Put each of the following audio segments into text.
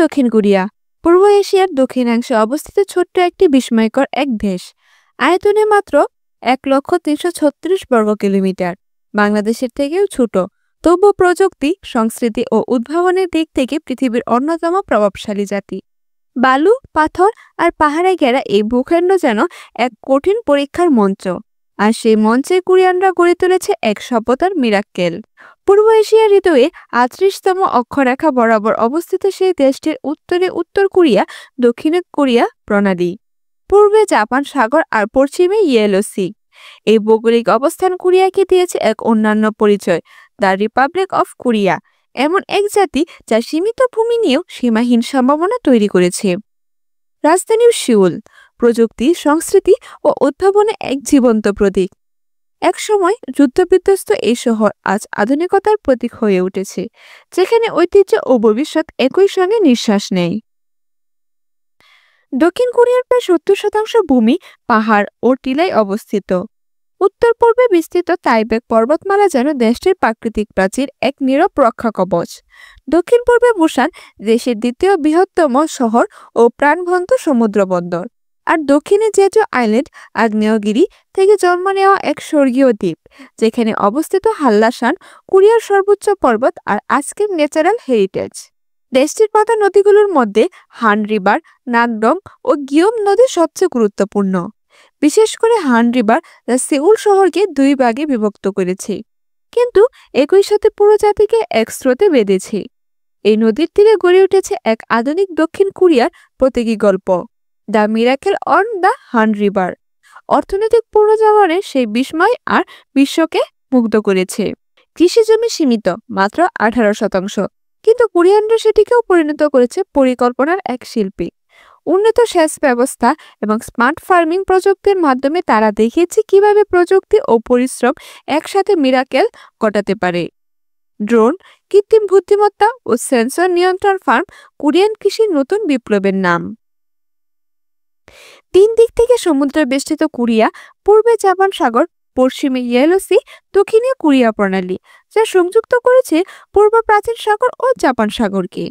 দক্ষিণ কোরিয়া পূর্ব এশিয়ার দক্ষিণাংশে অবস্থিত ছোট্ট একটি বিস্ময়কর এক দেশ। আয়তনে মাত্র 1,336 বর্গ কিলোমিটার, বাংলাদেশের থেকেও ছোট। তবুও প্রযুক্তি, সংস্কৃতি ও উদ্ভাবনের দিক থেকে পৃথিবীর অন্যতম প্রভাবশালী জাতি। বালু, পাথর আর পাহাড়ে ঘেরা এই ভূখণ্ড যেন এক কঠিন পরীক্ষার মঞ্চ, আর সেই মঞ্চে কোরিয়ানরা গড়ে তুলেছে এক সভ্যতার মিরাক্কেল। পূর্ব এশিয়ার হৃদয়ে 38তম অক্ষরেখা বরাবর অবস্থিত সেই দেশটির উত্তরে উত্তর কোরিয়া, দক্ষিণে কোরিয়া প্রণালী, পূর্বে জাপান সাগর আর পশ্চিমে ইয়েলো সি। এই ভৌগোলিক অবস্থান কোরিয়াকে দিয়েছে এক অন্যান্য পরিচয়, দ্য রিপাবলিক অফ কোরিয়া, এমন এক জাতি যা সীমিত ভূমি নিয়েও সীমাহীন সম্ভাবনা তৈরি করেছে। রাজধানী সিউল প্রযুক্তি, সংস্কৃতি ও উদ্ভাবনে এক জীবন্ত প্রতীক। একসময় যুদ্ধবিধ্বস্ত এই শহর আজ আধুনিকতার প্রতীক হয়ে উঠেছে, যেখানে ঐতিহ্য ও ভবিষ্যৎ একই সঙ্গে নিঃশ্বাস নেয়। দক্ষিণ কোরিয়ার প্রায় 70% ভূমি পাহাড় ও টিলায় অবস্থিত। উত্তর পূর্বে বিস্তৃত তাইবেক পর্বতমালা যেন দেশটির প্রাকৃতিক প্রাচীর, এক নীরব রক্ষা কবচ। দক্ষিণ পূর্বে বুসান দেশের দ্বিতীয় বৃহত্তম শহর ও প্রাণবন্ত সমুদ্র বন্দর। আর দক্ষিণে জেজু আইল্যান্ড, আগ্নেয়গিরি থেকে জন্ম নেওয়া এক স্বর্গীয় দ্বীপ, যেখানে অবস্থিত হাল্লাসান, কোরিয়ার সর্বোচ্চ পর্বত আর আজকের ন্যাচারাল হেরিটেজ। দেশটির প্রধান নদীগুলোর মধ্যে হান রিভার, নাকডং ও গিয়ম নদী সবচেয়ে গুরুত্বপূর্ণ। বিশেষ করে হান রিভার যা সেউল শহরকে দুই ভাগে বিভক্ত করেছে, কিন্তু একই সাথে পুরো জাতিকে এক স্রোতে বেঁধেছে। এই নদীর তীরে গড়ে উঠেছে এক আধুনিক দক্ষিণ কোরিয়ার প্রতীকী গল্প, the miracle on the Han river. অর্থনৈতিক পুনর্জাগরণের সেই বিস্ময় আর বিশ্বকে মুগ্ধ করেছে। কৃষি জমি সীমিত, মাত্র 18%, কিন্তু কোরিয়ানরা সেটিকেও পরিণত করেছে পরিকল্পনার এক শিল্পী। উন্নত সেচ ব্যবস্থা এবং স্মার্ট ফার্মিং প্রযুক্তির মাধ্যমে তারা দেখিয়েছে কিভাবে প্রযুক্তি ও পরিশ্রম একসাথে মিরাকেল ঘটাতে পারে। ড্রোন, কৃত্রিম বুদ্ধিমত্তা ও সেন্সর নিয়ন্ত্রণ ফার্ম কোরিয়ান কৃষির নতুন বিপ্লবের নাম। 3 দিক থেকে সমুদ্রে বেষ্টিত কোরিয়া, পূর্বে জাপান সাগর, পশ্চিমে ইয়েলো সি, দক্ষিণে কোরিয়া প্রণালী, যা সংযুক্ত করেছে পূর্ব প্রাচীন সাগর ও জাপান সাগরকে।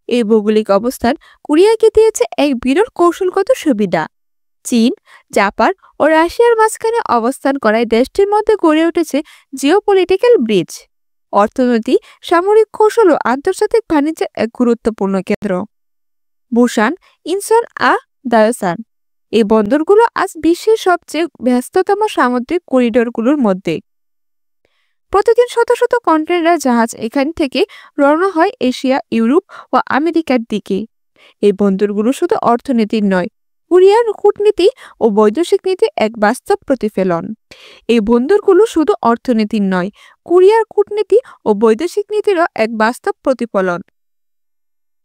এই ভৌগোলিক অবস্থান কোরিয়াকে দিয়েছে এক বিরল কৌশলগত সুবিধা। চীন, জাপান ও রাশিয়ার মাঝখানে অবস্থান করায় দেশটির মধ্যে গড়ে উঠেছে জিওপলিটিক্যাল ব্রিজ। অর্থনীতি, সামরিক কৌশল ও আন্তর্জাতিক বাণিজ্যের এক গুরুত্বপূর্ণ কেন্দ্র। বুসান, ইনসন দায়োসান, এই বন্দরগুলো আজ বিশ্বের সবচেয়ে ব্যস্ততম সামুদ্রিক করিডোরগুলোর মধ্যে। প্রতিদিন শত শত কন্টেইনার জাহাজ এখান থেকে রওনা হয় এশিয়া, ইউরোপ ও আমেরিকার দিকে। এই বন্দরগুলো শুধু অর্থনীতির নয়, কোরিয়ার কূটনীতি ও বৈদেশিক নীতির এক বাস্তব প্রতিফলন। এই বন্দরগুলো শুধু অর্থনীতির নয়, কোরিয়ার কূটনীতি ও বৈদেশিক নীতিরও এক বাস্তব প্রতিফলন।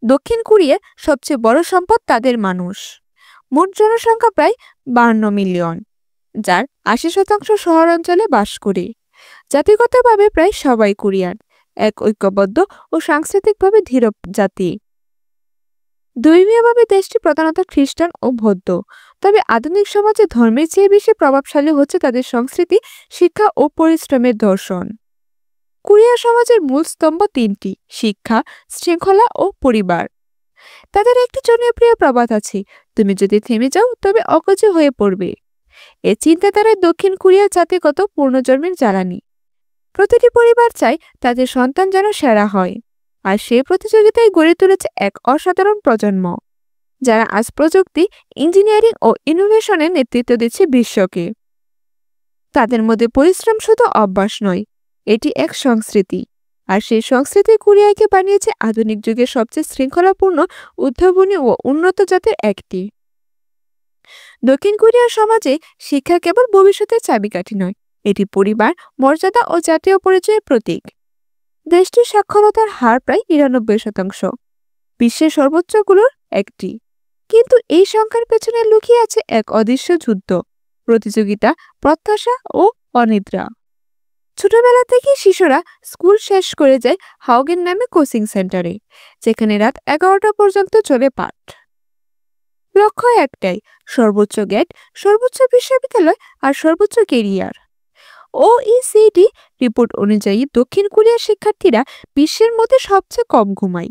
দক্ষিণ কোরিয়ার সবচেয়ে বড় সম্পদ তাদের মানুষ। মোট জনসংখ্যা প্রায় 52 মিলিয়ন, যার 80% শহরাঞ্চলে বাস করে। জাতিগতভাবে প্রায় সবাই কোরিয়ান, এক ঐক্যবদ্ধ ও সাংস্কৃতিকভাবে ধীর জাতি। ধর্মীয়ভাবে দেশটি প্রধানত খ্রিস্টান ও বৌদ্ধ, তবে আধুনিক সমাজে ধর্মের চেয়ে বেশি প্রভাবশালী হচ্ছে তাদের সংস্কৃতি, শিক্ষা ও পরিশ্রমের দর্শন। কোরিয়া সমাজের মূল স্তম্ভ 3টি: শিক্ষা, শৃঙ্খলা ও পরিবার। তাদের একটি জনপ্রিয় প্রবাদ আছে, তুমি যদি থেমে যাও তবে অকেজো হয়ে পড়বে। এ চিন্তাধারায় দক্ষিণ কোরিয়া জাতিগত পুনর্জন্মের জ্বালানি। প্রতিটি পরিবার চায় তাদের সন্তান যেন সেরা হয়, আর সেই প্রতিযোগিতায় গড়ে তুলেছে এক অসাধারণ প্রজন্ম, যারা আজ প্রযুক্তি, ইঞ্জিনিয়ারিং ও ইনোভেশনের নেতৃত্ব দিচ্ছে বিশ্বকে। তাদের মধ্যে পরিশ্রম শুধু অভ্যাস নয়, এটি এক সংস্কৃতি, আর সেই সংস্কৃতি কোরিয়াকে বানিয়েছে আধুনিক যুগের সবচেয়ে শৃঙ্খলাপূর্ণ, উদ্ভাবনী ও উন্নত জাতির একটি। দক্ষিণ কোরিয়ার সমাজে শিক্ষা কেবল ভবিষ্যতের চাবিকাঠি নয়, এটি পরিবার, মর্যাদা ও জাতীয় পরিচয়ের প্রতীক। দেশটির সাক্ষরতার হার প্রায় 99%, বিশ্বের সর্বোচ্চগুলোর একটি। কিন্তু এই সংখ্যার পেছনে লুকিয়ে আছে এক অদৃশ্য যুদ্ধ, প্রতিযোগিতা, প্রত্যাশা ও অনিদ্রা। ছোটবেলা থেকে শিশুরা স্কুল শেষ করে যায় হাওগেন নামে কোচিং সেন্টারে, যেখানে রাত 11টা পর্যন্ত চলে পাঠ। লক্ষ্য একটাই, সর্বোচ্চ জ্ঞান, সর্বোচ্চ বিশ্ববিদ্যালয় আর সর্বোচ্চ কেরিয়ার। OECD রিপোর্ট অনুযায়ী দক্ষিণ কোরিয়ার শিক্ষার্থীরা বিশ্বের মধ্যে সবচেয়ে কম ঘুমায়।